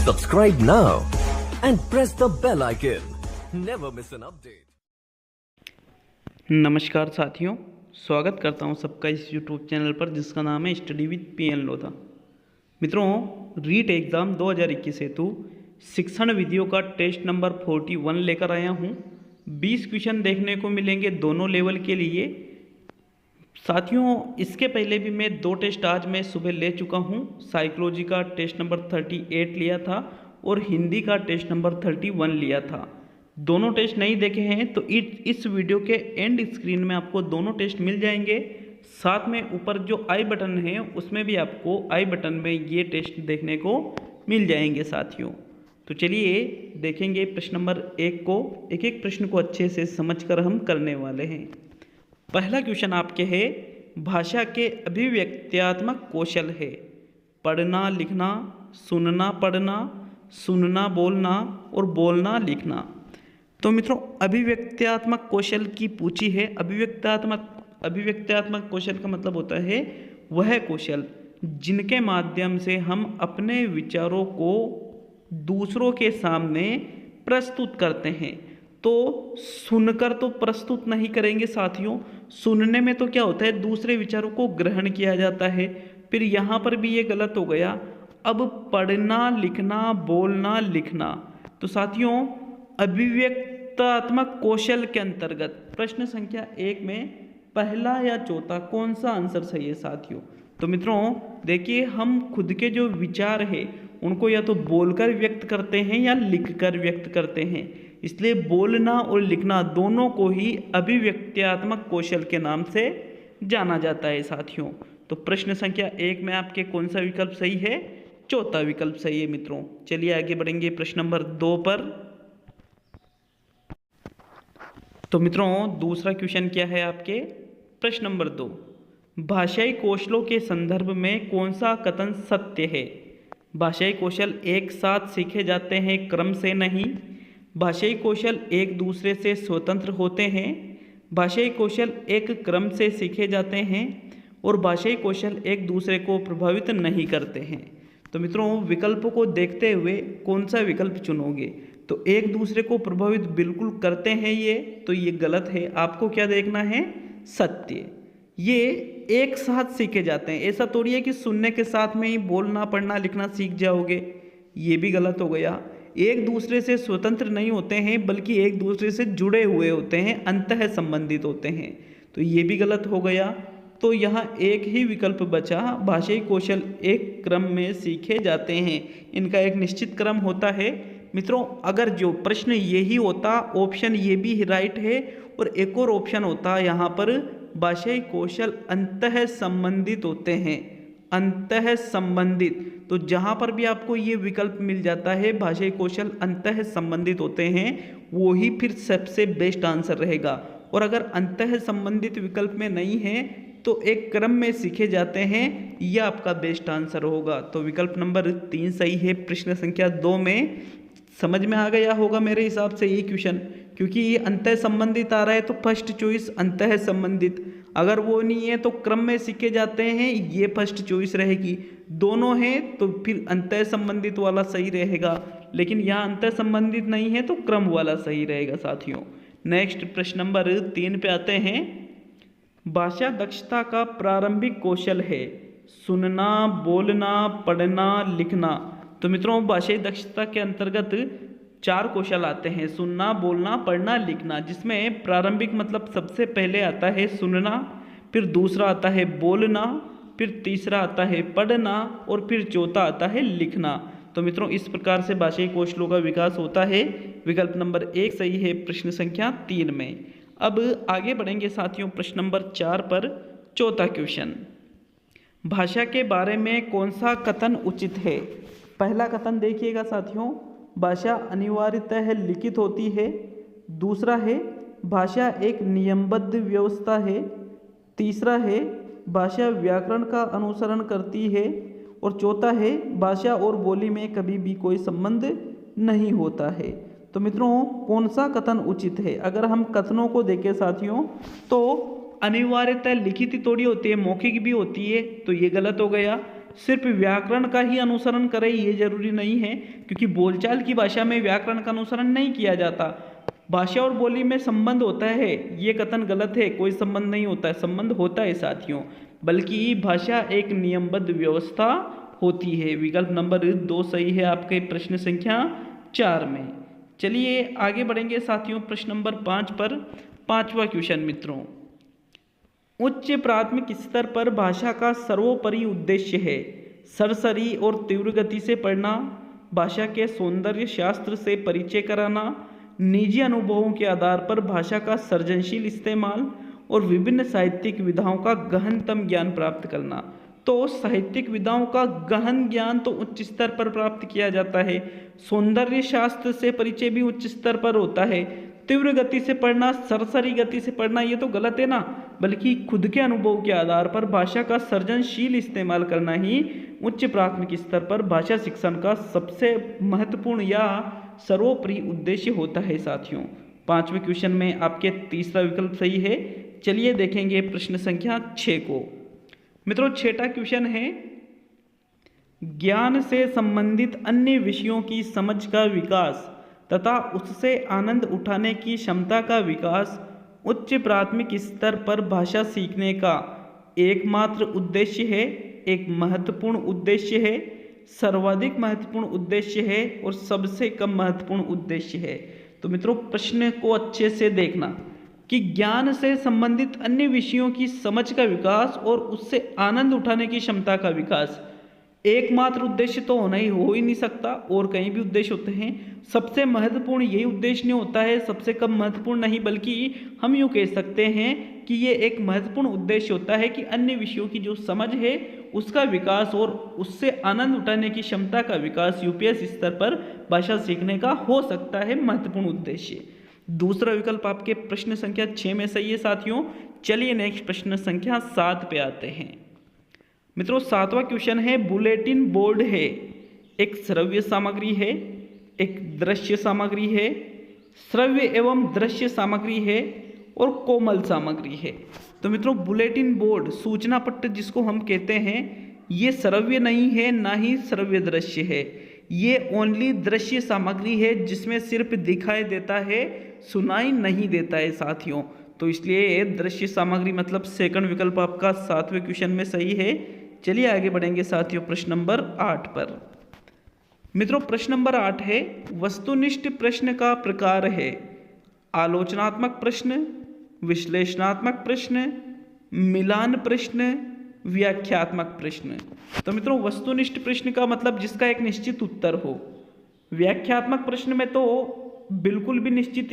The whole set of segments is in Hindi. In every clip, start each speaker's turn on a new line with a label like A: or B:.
A: Subscribe now and press the bell icon. Never miss an update.
B: नमस्कार साथियों, स्वागत करता हूं सबका इस YouTube चैनल पर जिसका नाम है स्टडी विद PN लोधा। मित्रों, रीट एग्ज़ाम 2021 हेतु शिक्षण विधियों का टेस्ट नंबर 41 लेकर आया हूं। 20 क्वेश्चन देखने को मिलेंगे दोनों लेवल के लिए। साथियों, इसके पहले भी मैं 2 टेस्ट आज मैं सुबह ले चुका हूं। साइकोलॉजी का टेस्ट नंबर 38 लिया था और हिंदी का टेस्ट नंबर 31 लिया था। दोनों टेस्ट नहीं देखे हैं तो इस वीडियो के एंड स्क्रीन में आपको दोनों टेस्ट मिल जाएंगे। साथ में ऊपर जो आई बटन है उसमें भी आपको आई बटन में ये टेस्ट देखने को मिल जाएंगे साथियों। तो चलिए देखेंगे प्रश्न नंबर 1 को। एक एक प्रश्न को अच्छे से समझकर हम करने वाले हैं। पहला क्वेश्चन आपके है, भाषा के अभिव्यक्त्यात्मक कौशल है पढ़ना लिखना, सुनना पढ़ना, सुनना बोलना और बोलना लिखना। तो मित्रों, अभिव्यक्त्यात्मक कौशल की पूछी है। अभिव्यक्त्यात्मक कौशल का मतलब होता है वह कौशल जिनके माध्यम से हम अपने विचारों को दूसरों के सामने प्रस्तुत करते हैं। तो सुनकर तो प्रस्तुत नहीं करेंगे साथियों। सुनने में तो क्या होता है, दूसरे विचारों को ग्रहण किया जाता है। फिर यहाँ पर भी ये गलत हो गया। अब पढ़ना लिखना बोलना लिखना, तो साथियों अभिव्यक्तात्मक कौशल के अंतर्गत प्रश्न संख्या 1 में पहला या चौथा कौन सा आंसर सही है साथियों। तो मित्रों देखिए, हम खुद के जो विचार है उनको या तो बोलकर व्यक्त करते हैं या लिखकर व्यक्त करते हैं। इसलिए बोलना और लिखना दोनों को ही अभिव्यक्त्यात्मक कौशल के नाम से जाना जाता है साथियों। तो प्रश्न संख्या 1 में आपके कौन सा विकल्प सही है? चौथा विकल्प सही है मित्रों। चलिए आगे बढ़ेंगे प्रश्न नंबर 2 पर। तो मित्रों दूसरा क्वेश्चन क्या है आपके? प्रश्न नंबर 2, भाषाई कौशलों के संदर्भ में कौन सा कथन सत्य है? भाषाई कौशल एक साथ सीखे जाते हैं, क्रम से नहीं। भाषाई कौशल एक दूसरे से स्वतंत्र होते हैं। भाषाई कौशल एक क्रम से सीखे जाते हैं और भाषाई कौशल एक दूसरे को प्रभावित नहीं करते हैं। तो मित्रों विकल्पों को देखते हुए कौन सा विकल्प चुनोगे? तो एक दूसरे को प्रभावित बिल्कुल करते हैं ये, तो ये गलत है। आपको क्या देखना है? सत्य। ये एक साथ सीखे जाते हैं। ऐसा थोड़ी है कि सुनने के साथ में ही बोलना पढ़ना लिखना सीख जाओगे, ये भी गलत हो गया। एक दूसरे से स्वतंत्र नहीं होते हैं बल्कि एक दूसरे से जुड़े हुए होते हैं, अंतः संबंधित होते हैं, तो ये भी गलत हो गया। तो यहाँ एक ही विकल्प बचा, भाषाई कौशल एक क्रम में सीखे जाते हैं। इनका एक निश्चित क्रम होता है। मित्रों अगर जो प्रश्न यही होता, ऑप्शन ये भी राइट है और एक और ऑप्शन होता यहाँ पर भाषाई कौशल अंतः संबंधित होते हैं, अंतः संबंधित। तो जहाँ पर भी आपको ये विकल्प मिल जाता है भाषाई कौशल अंतः संबंधित होते हैं, वो ही फिर सबसे बेस्ट आंसर रहेगा। और अगर अंतः संबंधित विकल्प में नहीं है तो एक क्रम में सीखे जाते हैं, यह आपका बेस्ट आंसर होगा। तो विकल्प नंबर 3 सही है प्रश्न संख्या 2 में। समझ में आ गया होगा मेरे हिसाब से ये क्वेश्चन, क्योंकि ये अंतः संबंधित आ रहा है तो फर्स्ट चॉइस अंतः संबंधित। अगर वो नहीं है तो क्रम में सीखे जाते हैं, ये फर्स्ट चॉइस रहेगी। दोनों हैं तो फिर अंतः संबंधित वाला सही रहेगा, लेकिन यहाँ अंतः संबंधित नहीं है तो क्रम वाला सही रहेगा साथियों। नेक्स्ट प्रश्न नंबर 3 पे आते हैं। भाषा दक्षता का प्रारंभिक कौशल है सुनना बोलना पढ़ना लिखना। तो मित्रों भाषाई दक्षता के अंतर्गत 4 कौशल आते हैं, सुनना बोलना पढ़ना लिखना, जिसमें प्रारंभिक मतलब सबसे पहले आता है सुनना, फिर दूसरा आता है बोलना, फिर तीसरा आता है पढ़ना और फिर चौथा आता है लिखना। तो मित्रों इस प्रकार से भाषाई कौशलों का विकास होता है। विकल्प नंबर 1 सही है प्रश्न संख्या 3 में। अब आगे बढ़ेंगे साथियों प्रश्न नंबर 4 पर। चौथा क्वेश्चन, भाषा के बारे में कौन सा कथन उचित है? पहला कथन देखिएगा साथियों, भाषा अनिवार्यतः लिखित होती है। दूसरा है भाषा एक नियमबद्ध व्यवस्था है। तीसरा है भाषा व्याकरण का अनुसरण करती है। और चौथा है भाषा और बोली में कभी भी कोई संबंध नहीं होता है। तो मित्रों कौन सा कथन उचित है? अगर हम कथनों को देखें साथियों तो अनिवार्यतः लिखित थोड़ी होती है, मौखिक भी होती है, तो ये गलत हो गया। सिर्फ व्याकरण का ही अनुसरण करें ये जरूरी नहीं है, क्योंकि बोलचाल की भाषा में व्याकरण का अनुसरण नहीं किया जाता। भाषा और बोली में संबंध होता है, ये कथन गलत है। कोई संबंध नहीं होता है, संबंध होता है साथियों, बल्कि भाषा एक नियमबद्ध व्यवस्था होती है। विकल्प नंबर 2 सही है आपके प्रश्न संख्या 4 में। चलिए आगे बढ़ेंगे साथियों प्रश्न नंबर 5 पर। 5वां क्वेश्चन मित्रों, उच्च प्राथमिक स्तर पर भाषा का सर्वोपरि उद्देश्य है सरसरी और तीव्र गति से पढ़ना, भाषा के सौंदर्य शास्त्र से परिचय कराना, निजी अनुभवों के आधार पर भाषा का सृजनशील इस्तेमाल और विभिन्न साहित्यिक विधाओं का गहनतम ज्ञान प्राप्त करना। तो साहित्यिक विधाओं का गहन ज्ञान तो उच्च स्तर पर प्राप्त किया जाता है, सौंदर्य शास्त्र से परिचय भी उच्च स्तर पर होता है, तीव्र गति से पढ़ना, सरसरी गति से पढ़ना ये तो गलत है ना, बल्कि खुद के अनुभव के आधार पर भाषा का सृजनशील इस्तेमाल करना ही उच्च प्राथमिक स्तर पर भाषा शिक्षण का सबसे महत्वपूर्ण या सर्वोपरि उद्देश्य होता है साथियों। 5वें क्वेश्चन में आपके तीसरा विकल्प सही है। चलिए देखेंगे प्रश्न संख्या 6 को। मित्रों 6वां क्वेश्चन है, ज्ञान से संबंधित अन्य विषयों की समझ का विकास तथा उससे आनंद उठाने की क्षमता का विकास उच्च प्राथमिक स्तर पर भाषा सीखने का एकमात्र उद्देश्य है, एक महत्वपूर्ण उद्देश्य है, सर्वाधिक महत्वपूर्ण उद्देश्य है और सबसे कम महत्वपूर्ण उद्देश्य है। तो मित्रों प्रश्न को अच्छे से देखना कि ज्ञान से संबंधित अन्य विषयों की समझ का विकास और उससे आनंद उठाने की क्षमता का विकास एकमात्र उद्देश्य तो होना ही हो ही नहीं सकता, और कहीं भी उद्देश्य होते हैं। सबसे महत्वपूर्ण यही उद्देश्य नहीं होता है, सबसे कम महत्वपूर्ण नहीं, बल्कि हम यूँ कह सकते हैं कि ये एक महत्वपूर्ण उद्देश्य होता है कि अन्य विषयों की जो समझ है उसका विकास और उससे आनंद उठाने की क्षमता का विकास यूपीएस स्तर पर भाषा सीखने का हो सकता है महत्वपूर्ण उद्देश्य। दूसरा विकल्प आपके प्रश्न संख्या 6 में सही है साथियों। चलिए नेक्स्ट प्रश्न संख्या 7 पे आते हैं। मित्रों 7वां क्वेश्चन है, बुलेटिन बोर्ड है, एक श्रव्य सामग्री है, एक दृश्य सामग्री है, श्रव्य एवं दृश्य सामग्री है और कोमल सामग्री है। तो मित्रों बुलेटिन बोर्ड सूचना पट्ट जिसको हम कहते हैं, ये श्रव्य नहीं है ना ही श्रव्य दृश्य है, ये ओनली दृश्य सामग्री है जिसमें सिर्फ दिखाई देता है, सुनाई नहीं देता है साथियों। तो इसलिए दृश्य सामग्री मतलब सेकंड विकल्प आपका 7वें क्वेश्चन में सही है। चलिए आगे बढ़ेंगे साथियों प्रश्न नंबर 8 पर। मित्रों प्रश्न नंबर 8 है, वस्तुनिष्ठ प्रश्न का प्रकार है आलोचनात्मक प्रश्न, विश्लेषणात्मक प्रश्न, मिलान प्रश्न, व्याख्यात्मक प्रश्न। तो मित्रों वस्तुनिष्ठ प्रश्न का मतलब जिसका एक निश्चित उत्तर हो। व्याख्यात्मक प्रश्न में तो बिल्कुल भी निश्चित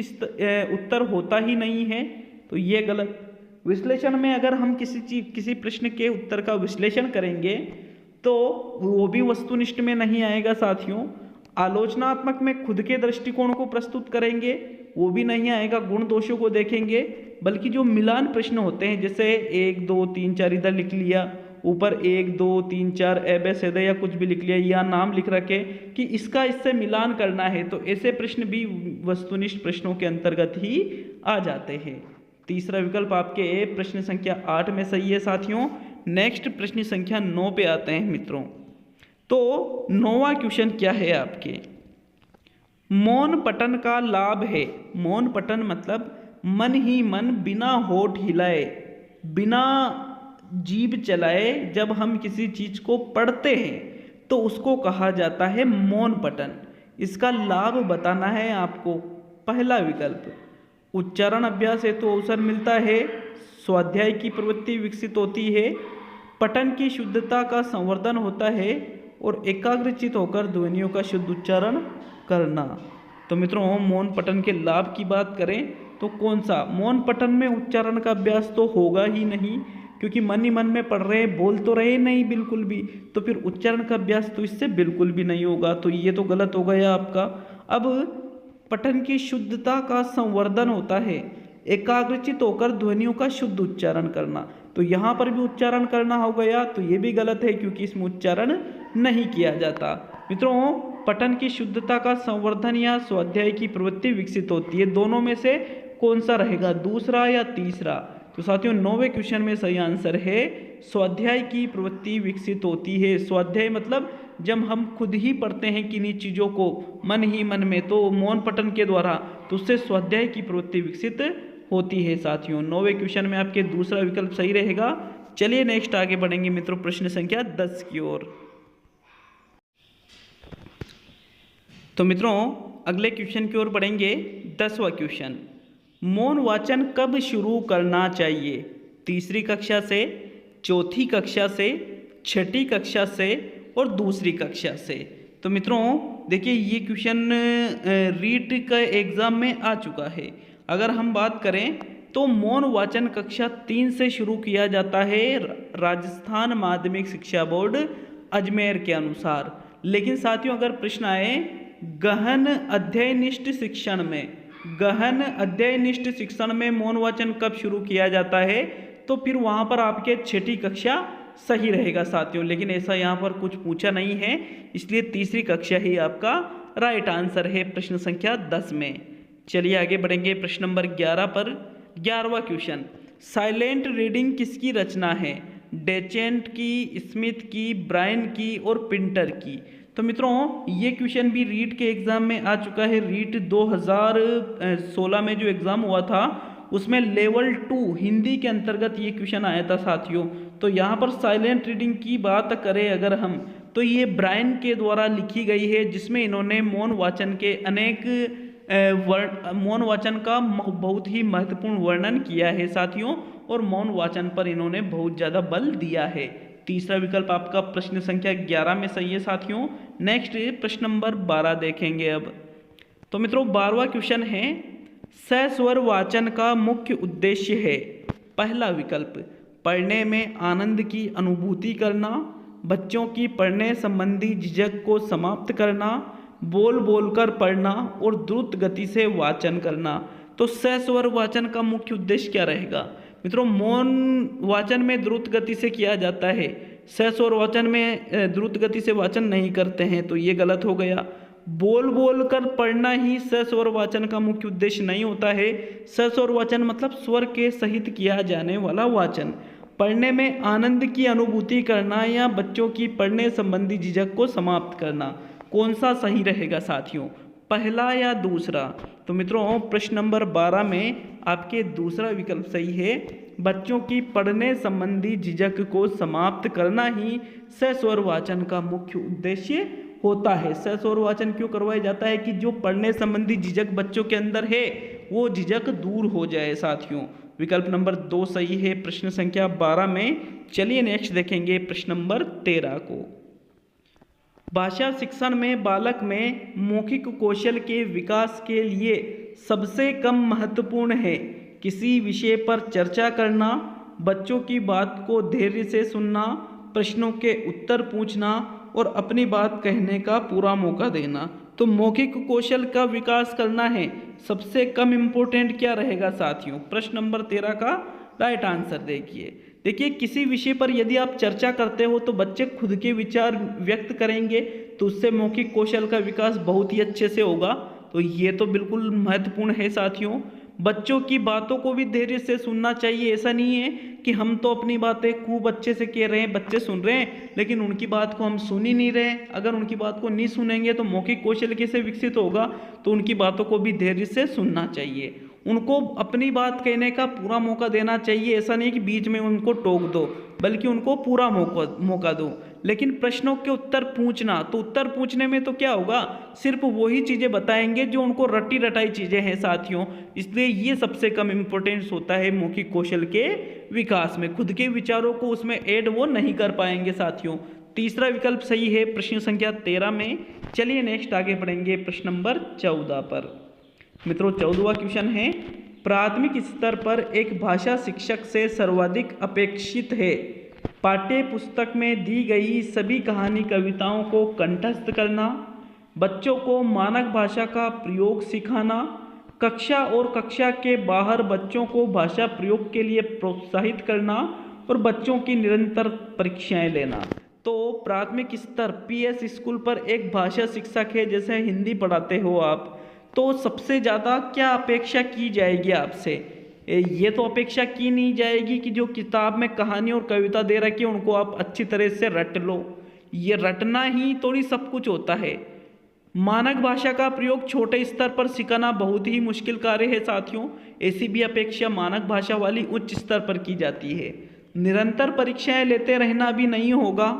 B: उत्तर होता ही नहीं है, तो ये गलत। विश्लेषण में अगर हम किसी प्रश्न के उत्तर का विश्लेषण करेंगे तो वो भी वस्तुनिष्ठ में नहीं आएगा साथियों। आलोचनात्मक में खुद के दृष्टिकोण को प्रस्तुत करेंगे, वो भी नहीं आएगा, गुण दोषों को देखेंगे। बल्कि जो मिलान प्रश्न होते हैं, जैसे 1 2 3 4 इधर लिख लिया, ऊपर 1 2 3 4 एबेसेद या कुछ भी लिख लिया, या नाम लिख रखे कि इसका इससे मिलान करना है, तो ऐसे प्रश्न भी वस्तुनिष्ठ प्रश्नों के अंतर्गत ही आ जाते हैं। तीसरा विकल्प आपके प्रश्न संख्या 8 में सही है साथियों। नेक्स्ट प्रश्न संख्या 9 पे आते हैं मित्रों। तो 9वां क्वेश्चन क्या है आपके, मौन पठन का लाभ है। मौन पठन मतलब मन ही मन बिना होठ हिलाए, बिना जीभ चलाए जब हम किसी चीज को पढ़ते हैं तो उसको कहा जाता है मौन पठन। इसका लाभ बताना है आपको। पहला विकल्प, उच्चारण अभ्यास हेतु तो अवसर मिलता है, स्वाध्याय की प्रवृत्ति विकसित होती है, पठन की शुद्धता का संवर्धन होता है और एकाग्रचित होकर ध्वनियों का शुद्ध उच्चारण करना। तो मित्रों मौन पठन के लाभ की बात करें तो कौन सा, मौन पठन में उच्चारण का अभ्यास तो होगा ही नहीं, क्योंकि मन ही मन में पढ़ रहे, बोल तो रहे नहीं बिल्कुल भी, तो फिर उच्चारण का अभ्यास तो इससे बिल्कुल भी नहीं होगा, तो ये तो गलत हो गया आपका। अब पठन की शुद्धता का संवर्धन होता है, एकाग्रचित होकर ध्वनियों का शुद्ध उच्चारण करना, तो यहाँ पर भी उच्चारण करना हो गया, तो ये भी गलत है क्योंकि इसमें उच्चारण नहीं किया जाता। मित्रों पठन की शुद्धता का संवर्धन या स्वाध्याय की प्रवृत्ति विकसित होती है, दोनों में से कौन सा रहेगा, दूसरा या तीसरा? तो साथियों 9वें क्वेश्चन में सही आंसर है स्वाध्याय की प्रवृत्ति विकसित होती है। स्वाध्याय मतलब जब हम खुद ही पढ़ते हैं किन्हीं चीज़ों को मन ही मन में, तो मौन पठन के द्वारा, तो उससे स्वाध्याय की प्रवृत्ति विकसित होती है साथियों। 9वें क्वेश्चन में आपके दूसरा विकल्प सही रहेगा। चलिए नेक्स्ट आगे बढ़ेंगे मित्रों प्रश्न संख्या 10 की ओर। तो मित्रों अगले क्वेश्चन की ओर बढ़ेंगे। 10वां क्वेश्चन, मौन वाचन कब शुरू करना चाहिए? तीसरी कक्षा से, चौथी कक्षा से, छठी कक्षा से और दूसरी कक्षा से। तो मित्रों देखिए ये क्वेश्चन रीट का एग्ज़ाम में आ चुका है। अगर हम बात करें तो मौन वाचन कक्षा 3 से शुरू किया जाता है राजस्थान माध्यमिक शिक्षा बोर्ड अजमेर के अनुसार। लेकिन साथियों अगर प्रश्न आए गहन अध्ययनिष्ठ शिक्षण में, गहन अध्ययनिष्ठ शिक्षण में मौन वाचन कब शुरू किया जाता है, तो फिर वहाँ पर आपके छठी कक्षा सही रहेगा साथियों। लेकिन ऐसा यहाँ पर कुछ पूछा नहीं है, इसलिए तीसरी कक्षा ही आपका राइट आंसर है प्रश्न संख्या 10 में। चलिए आगे बढ़ेंगे प्रश्न नंबर 11 पर। 11वां क्वेश्चन, साइलेंट रीडिंग किसकी रचना है? डेचेंट की, स्मिथ की, ब्रायन की और पिंटर की। तो मित्रों ये क्वेश्चन भी रीट के एग्ज़ाम में आ चुका है। रीट 2016 में जो एग्ज़ाम हुआ था उसमें लेवल 2 हिंदी के अंतर्गत ये क्वेश्चन आया था साथियों। तो यहाँ पर साइलेंट रीडिंग की बात करें अगर हम, तो ये ब्रायन के द्वारा लिखी गई है, जिसमें इन्होंने मौन वाचन के अनेक मौन वाचन का बहुत ही महत्वपूर्ण वर्णन किया है साथियों, और मौन वाचन पर इन्होंने बहुत ज़्यादा बल दिया है। तीसरा विकल्प आपका प्रश्न संख्या 11 में सही है साथियों। नेक्स्ट प्रश्न नंबर 12 देखेंगे अब। तो मित्रों 12वां क्वेश्चन है, सस्वर वाचन का मुख्य उद्देश्य है। पहला विकल्प, पढ़ने में आनंद की अनुभूति करना, बच्चों की पढ़ने संबंधी झिझक को समाप्त करना, बोल बोलकर पढ़ना और द्रुत गति से वाचन करना। तो सस्वर वाचन का मुख्य उद्देश्य क्या रहेगा? मित्रों मौन वाचन में द्रुत गति से किया जाता है, सस्वर वाचन में द्रुत गति से वाचन नहीं करते हैं, तो ये गलत हो गया। बोल बोल कर पढ़ना ही सस्वर वाचन का मुख्य उद्देश्य नहीं होता है। सस्वर वाचन मतलब स्वर के सहित किया जाने वाला वाचन। पढ़ने में आनंद की अनुभूति करना या बच्चों की पढ़ने संबंधी झिझक को समाप्त करना, कौन सा सही रहेगा साथियों, पहला या दूसरा? तो मित्रों प्रश्न नंबर 12 में आपके दूसरा विकल्प सही है। बच्चों की पढ़ने संबंधी झिझक को समाप्त करना ही सस्वर वाचन का मुख्य उद्देश्य होता है। सस्वर वाचन क्यों करवाया जाता है? कि जो पढ़ने संबंधी झिझक बच्चों के अंदर है वो झिझक दूर हो जाए साथियों। विकल्प नंबर 2 सही है प्रश्न संख्या 12 में। चलिए नेक्स्ट देखेंगे प्रश्न नंबर 13 को। भाषा शिक्षण में बालक में मौखिक कौशल के विकास के लिए सबसे कम महत्वपूर्ण है किसी विषय पर चर्चा करना, बच्चों की बात को धैर्य से सुनना, प्रश्नों के उत्तर पूछना और अपनी बात कहने का पूरा मौका देना। तो मौखिक कौशल का विकास करना है, सबसे कम इम्पोर्टेंट क्या रहेगा साथियों? प्रश्न नंबर 13 का राइट आंसर देखिए किसी विषय पर यदि आप चर्चा करते हो तो बच्चे खुद के विचार व्यक्त करेंगे, तो उससे मौखिक कौशल का विकास बहुत ही अच्छे से होगा। तो ये तो बिल्कुल महत्वपूर्ण है साथियों। बच्चों की बातों को भी धैर्य से सुनना चाहिए। ऐसा नहीं है कि हम तो अपनी बातें खूब अच्छे से कह रहे हैं, बच्चे सुन रहे हैं, लेकिन उनकी बात को हम सुन ही नहीं रहे। अगर उनकी बात को नहीं सुनेंगे तो मौखिक कौशल कैसे विकसित होगा? तो उनकी बातों को भी धैर्य से सुनना चाहिए, उनको अपनी बात कहने का पूरा मौका देना चाहिए। ऐसा नहीं कि बीच में उनको टोक दो, बल्कि उनको पूरा मौका दो। लेकिन प्रश्नों के उत्तर पूछना, तो उत्तर पूछने में तो क्या होगा, सिर्फ वही चीज़ें बताएंगे जो उनको रटी रटाई चीज़ें हैं साथियों। इसलिए ये सबसे कम इम्पोर्टेंस होता है मौखिक कौशल के विकास में। खुद के विचारों को उसमें ऐड वो नहीं कर पाएंगे साथियों। तीसरा विकल्प सही है प्रश्न संख्या 13 में। चलिए नेक्स्ट आगे बढ़ेंगे प्रश्न नंबर 14 पर। मित्रों 14वां क्वेश्चन है, प्राथमिक स्तर पर एक भाषा शिक्षक से सर्वाधिक अपेक्षित है पाठ्य पुस्तक में दी गई सभी कहानी कविताओं को कंठस्थ करना, बच्चों को मानक भाषा का प्रयोग सिखाना, कक्षा और कक्षा के बाहर बच्चों को भाषा प्रयोग के लिए प्रोत्साहित करना और बच्चों की निरंतर परीक्षाएं लेना। तो प्राथमिक स्तर पीएस स्कूल पर एक भाषा शिक्षक है, जैसे हिंदी पढ़ाते हो आप, तो सबसे ज़्यादा क्या अपेक्षा की जाएगी आपसे? ये तो अपेक्षा की नहीं जाएगी कि जो किताब में कहानी और कविता दे रखी है उनको आप अच्छी तरह से रट लो। ये रटना ही थोड़ी सब कुछ होता है। मानक भाषा का प्रयोग छोटे स्तर पर सिखाना बहुत ही मुश्किल कार्य है साथियों। ऐसी भी अपेक्षा मानक भाषा वाली उच्च स्तर पर की जाती है। निरंतर परीक्षाएं लेते रहना भी नहीं होगा,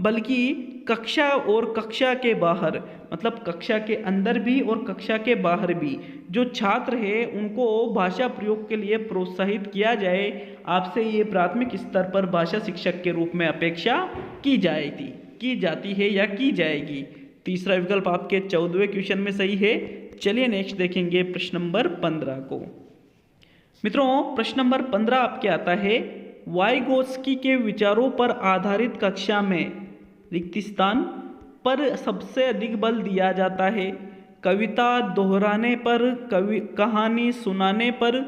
B: बल्कि कक्षा और कक्षा के बाहर, मतलब कक्षा के अंदर भी और कक्षा के बाहर भी जो छात्र है उनको भाषा प्रयोग के लिए प्रोत्साहित किया जाए। आपसे ये प्राथमिक स्तर पर भाषा शिक्षक के रूप में अपेक्षा की जाती है या की जाएगी। तीसरा विकल्प आपके 14वें क्वेश्चन में सही है। चलिए नेक्स्ट देखेंगे प्रश्न नंबर 15 को। मित्रों प्रश्न नंबर 15 आपके आता है, वाइगोत्स्की के विचारों पर आधारित कक्षा में रिक्त स्थान पर सबसे अधिक बल दिया जाता है। कविता दोहराने पर, कहानी सुनाने पर,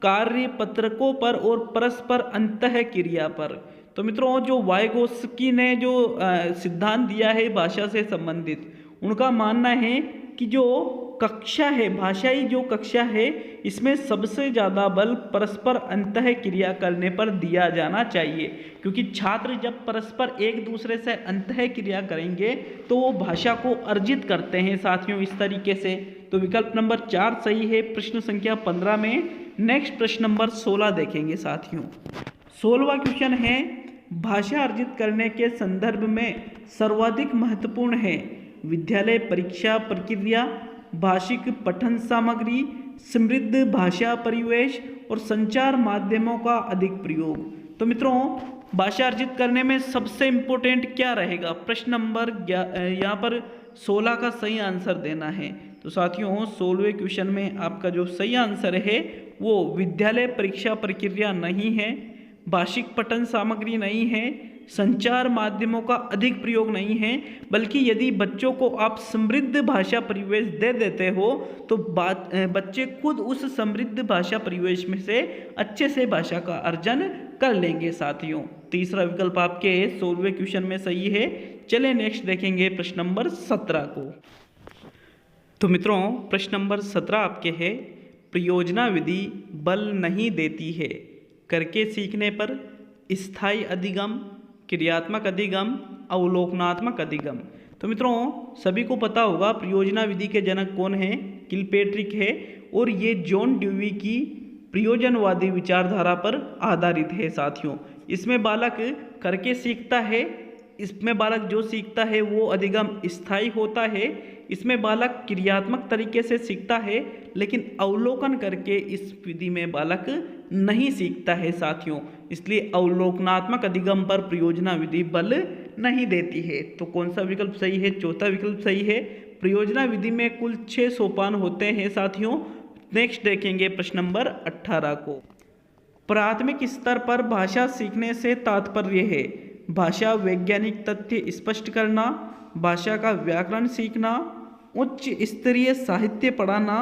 B: कार्य पत्रकों पर और परस्पर अंतः क्रिया पर। तो मित्रों जो वाइगोत्स्की ने जो सिद्धांत दिया है भाषा से संबंधित, उनका मानना है कि जो कक्षा है, भाषाई जो कक्षा है, इसमें सबसे ज़्यादा बल परस्पर अंतः क्रिया करने पर दिया जाना चाहिए। क्योंकि छात्र जब परस्पर एक दूसरे से अंतः क्रिया करेंगे तो वो भाषा को अर्जित करते हैं साथियों इस तरीके से। तो विकल्प नंबर 4 सही है प्रश्न संख्या 15 में। नेक्स्ट प्रश्न नंबर 16 देखेंगे साथियों। 16वां क्वेश्चन है, भाषा अर्जित करने के संदर्भ में सर्वाधिक महत्वपूर्ण है विद्यालय परीक्षा प्रक्रिया, भाषिक पठन सामग्री, समृद्ध भाषा परिवेश और संचार माध्यमों का अधिक प्रयोग। तो मित्रों भाषा अर्जित करने में सबसे इम्पोर्टेंट क्या रहेगा? प्रश्न नंबर यहाँ पर 16 का सही आंसर देना है। तो साथियों 16वें क्वेश्चन में आपका जो सही आंसर है वो विद्यालय परीक्षा प्रक्रिया नहीं है, भाषिक पठन सामग्री नहीं है, संचार माध्यमों का अधिक प्रयोग नहीं है, बल्कि यदि बच्चों को आप समृद्ध भाषा परिवेश दे देते हो तो बच्चे खुद उस समृद्ध भाषा परिवेश में से अच्छे से भाषा का अर्जन कर लेंगे साथियों। तीसरा विकल्प आपके 16वें क्वेश्चन में सही है। चलिए नेक्स्ट देखेंगे प्रश्न नंबर 17 को। तो मित्रों प्रश्न नंबर 17 आपके है, प्रयोजना विधि बल नहीं देती है करके सीखने पर स्थायी अधिगम, क्रियात्मक अधिगम, अवलोकनात्मक अधिगम। तो मित्रों सभी को पता होगा प्रयोजना विधि के जनक कौन है? किलपेट्रिक है, और ये जॉन ड्यूवी की प्रयोजनवादी विचारधारा पर आधारित है साथियों। इसमें बालक करके सीखता है, इसमें बालक जो सीखता है वो अधिगम स्थायी होता है, इसमें बालक क्रियात्मक तरीके से सीखता है, लेकिन अवलोकन करके इस विधि में बालक नहीं सीखता है साथियों। इसलिए अवलोकनात्मक अधिगम पर प्रयोजना विधि बल नहीं देती है। तो कौन सा विकल्प सही है? चौथा विकल्प सही है। प्रयोजना विधि में कुल 6 सोपान होते हैं साथियों। नेक्स्ट देखेंगे प्रश्न नंबर 18 को। प्राथमिक स्तर पर भाषा सीखने से तात्पर्य है भाषा वैज्ञानिक तथ्य स्पष्ट करना, भाषा का व्याकरण सीखना, उच्च स्तरीय साहित्य पढ़ाना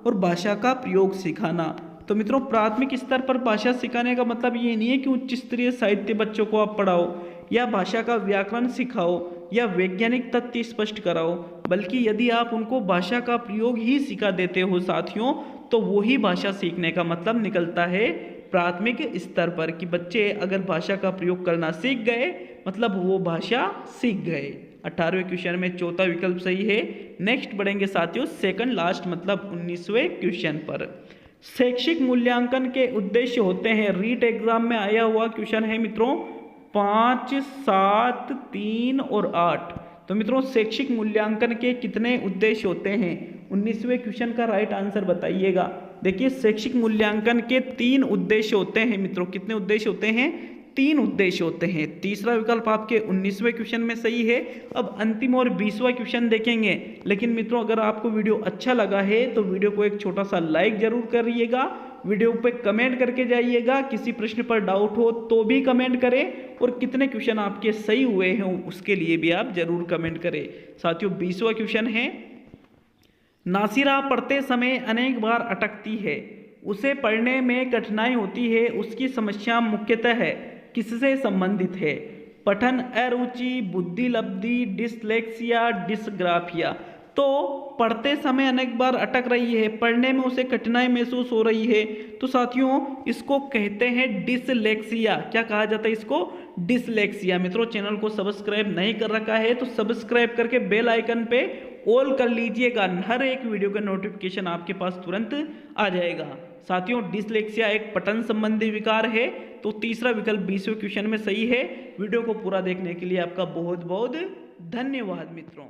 B: और भाषा का प्रयोग सिखाना। तो मित्रों प्राथमिक स्तर पर भाषा सिखाने का मतलब ये नहीं है कि उच्च स्तरीय साहित्य बच्चों को आप पढ़ाओ या भाषा का व्याकरण सिखाओ या वैज्ञानिक तथ्य स्पष्ट कराओ, बल्कि यदि आप उनको भाषा का प्रयोग ही सिखा देते हो साथियों तो वही भाषा सीखने का मतलब निकलता है प्राथमिक स्तर पर, कि बच्चे अगर भाषा का प्रयोग करना सीख गए मतलब वो भाषा सीख गए। 18वें क्वेश्चन में चौथा विकल्प सही है। नेक्स्ट बढ़ेंगे साथियों सेकंड लास्ट मतलब 19वें क्वेश्चन पर। शैक्षिक मूल्यांकन के उद्देश्य होते हैं, रीट एग्जाम में आया हुआ क्वेश्चन है मित्रों 5, 7, 3 और 8। तो मित्रों शैक्षिक मूल्यांकन के कितने उद्देश्य होते हैं? 19वें क्वेश्चन का राइट आंसर बताइएगा। देखिए शैक्षिक मूल्यांकन के 3 उद्देश्य होते हैं मित्रों। कितने उद्देश्य होते हैं? 3 उद्देश्य होते हैं। तीसरा विकल्प आपके 19वें क्वेश्चन में सही है। अब अंतिम और 20वां क्वेश्चन देखेंगे, लेकिन मित्रों अगर आपको वीडियो अच्छा लगा है तो वीडियो को एक छोटा सा लाइक जरूर करिएगा, वीडियो पे कमेंट करके जाइएगा, किसी प्रश्न पर डाउट हो तो भी कमेंट करें, और कितने क्वेश्चन आपके सही हुए हैं उसके लिए भी आप जरूर कमेंट करें। साथियों 20वां क्वेश्चन है, नासिरा पढ़ते समय अनेक बार अटकती है, उसे पढ़ने में कठिनाई होती है, उसकी समस्या मुख्यतः है किससे संबंधित है? पठन अरुचि, बुद्धि लब्धि, डिसलेक्सिया, डिसग्राफिया। तो पढ़ते समय अनेक बार अटक रही है, पढ़ने में उसे कठिनाई महसूस हो रही है, तो साथियों इसको कहते हैं डिसलेक्सिया। क्या कहा जाता है इसको? डिसलेक्सिया। मित्रों चैनल को सब्सक्राइब नहीं कर रखा है तो सब्सक्राइब करके बेल आइकन पे ऑल कर लीजिएगा, हर एक वीडियो का नोटिफिकेशन आपके पास तुरंत आ जाएगा। साथियों डिसलेक्सिया एक पठन संबंधी विकार है, तो तीसरा विकल्प 20वें क्वेश्चन में सही है। वीडियो को पूरा देखने के लिए आपका बहुत बहुत धन्यवाद मित्रों।